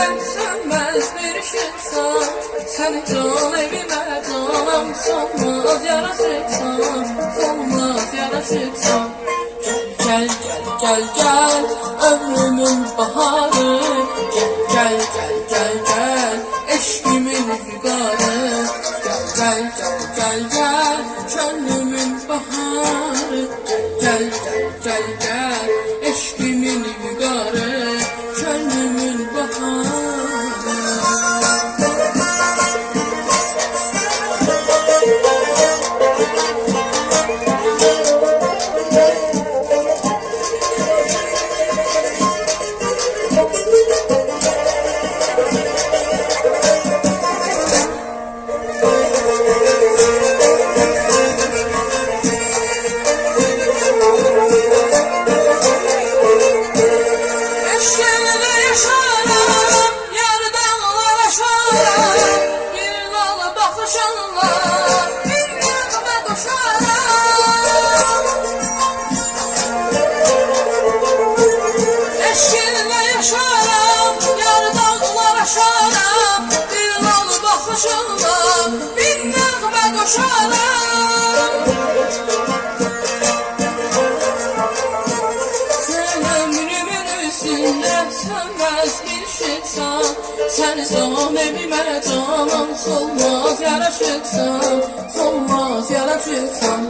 sönmez bir ışıksan, seni can evime canım solmaz yaraşıksan, solmaz yaraşıksan. Gel gel gel gel ömrümün baharı, gel gel gel gel eşkimin fügarı, gel gel gel gel gönlümün baharı, gel gel gel gel eşkimin fügarı, gönlümün baharı. Sönmez bir ışıksan, seni son evime canım solmaz yaraşıksan, solmaz yaraşıksan.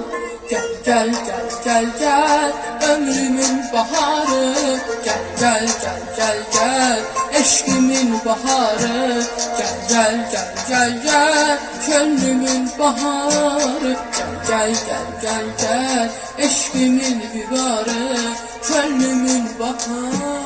Gel gel gel gel gel ömrümün baharı, gel gel gel gel gel eşkimin baharı, gel gel gel gel gel gönlümün baharı, gel gel gel gel gel eşkimin fügarı, gönlümün baharı.